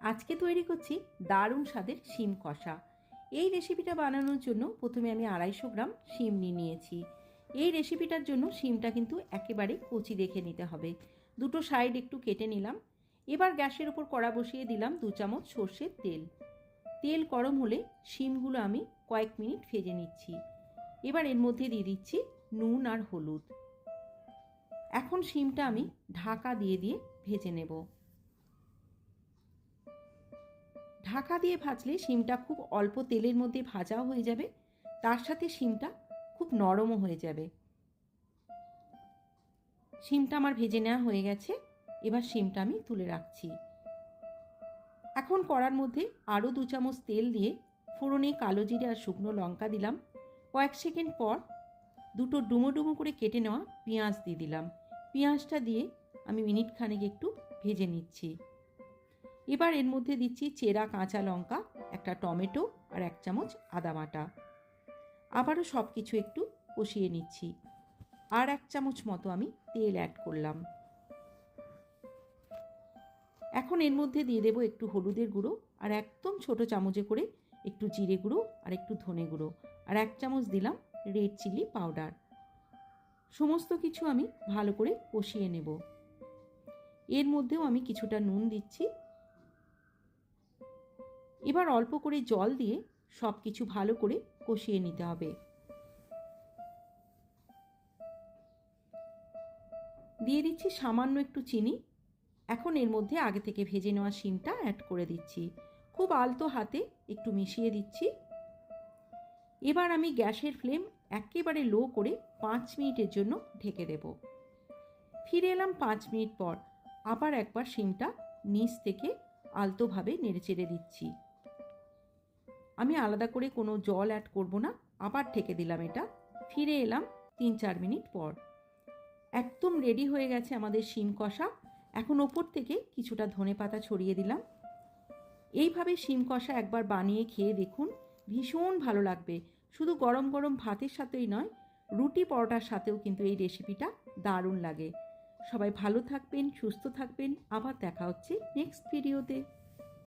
আজকে তৈরি করছি দারুণ স্বাদের শিম কষা। এই রেসিপিটা বানানোর জন্য প্রথমে আমি 250 গ্রাম শিম নিয়েছি। এই রেসিপিটার জন্য শিমটা কিন্তু একেবারে কচি দেখে নিতে হবে। দুটো সাইড একটু কেটে নিলাম। এবার গ্যাসের উপর কড়া বসিয়ে দিলাম 2 চামচ সর্ষের তেল। তেল গরম হলে শিমগুলো আমি কয়েক মিনিট ভেজে নিচ্ছি। এবার এর মধ্যে দিয়ে দিচ্ছি নুন আর হলুদ। এখন শিমটা আমি ঢাকা দিয়ে ভেজে নেব। ঢাকা দিয়ে ভাজলে শিমটা খুব অল্প তেলের মধ্যে ভাজাও হয়ে যাবে, তার সাথে শিমটা খুব নরমও হয়ে যাবে। শিমটা আমার ভেজে নেওয়া হয়ে গেছে। এবার শিমটা আমি তুলে রাখছি। এখন কড়ার মধ্যে আরও 2 চামচ তেল দিয়ে ফোড়নে কালো জিরে আর শুকনো লঙ্কা দিলাম। কয়েক সেকেন্ড পর দুটো ডুমো ডুমো করে কেটে নেওয়া পেঁয়াজ দিয়ে দিলাম। পেঁয়াজটা দিয়ে আমি মিনিট খানেক একটু ভেজে নিচ্ছি। এবার এর মধ্যে দিচ্ছি চেরা কাঁচা লঙ্কা, একটা টমেটো আর 1 চামচ আদা বাটা। আবারও সব কিছু একটু কষিয়ে নিচ্ছি। আর 1 চামচ মতো আমি তেল অ্যাড করলাম। এখন এর মধ্যে দিয়ে দেবো একটু হলুদের গুঁড়ো আর একদম ছোট চামচে করে একটু জিরে গুঁড়ো আর একটু ধনে গুঁড়ো আর 1 চামচ দিলাম রেড চিলি পাউডার। সমস্ত কিছু আমি ভালো করে কষিয়ে নেব। এর মধ্যেও আমি কিছুটা নুন দিচ্ছি। এবার অল্প করে জল দিয়ে সব কিছু ভালো করে কষিয়ে নিতে হবে। দিয়ে দিচ্ছি সামান্য একটু চিনি। এখন এর মধ্যে আগে থেকে ভেজে নেওয়া শিমটা অ্যাড করে দিচ্ছি। খুব আলতো হাতে একটু মিশিয়ে দিচ্ছি। এবার আমি গ্যাসের ফ্লেম একেবারে লো করে 5 মিনিটের জন্য ঢেকে দেব। ফিরে এলাম 5 মিনিট পর। আবার একবার শিমটা নিচ থেকে আলতোভাবে নেড়েচেড়ে দিচ্ছি। আমি আলাদা করে কোনো জল অ্যাড করব না। আবার ঢেকে দিলাম এটা। ফিরে এলাম 3-4 মিনিট পর। একদম রেডি হয়ে গেছে আমাদের শিম কষা। এখন ওপর থেকে কিছুটা ধনেপাতা ছড়িয়ে দিলাম। এইভাবে শিম কষা একবার বানিয়ে খেয়ে দেখুন, ভীষণ ভালো লাগবে। শুধু গরম গরম ভাতের সাথেই নয়, রুটি পরোটার সাথেও কিন্তু এই রেসিপিটা দারুণ লাগে। সবাই ভালো থাকবেন, সুস্থ থাকবেন। আবার দেখা হচ্ছে নেক্সট ভিডিওতে।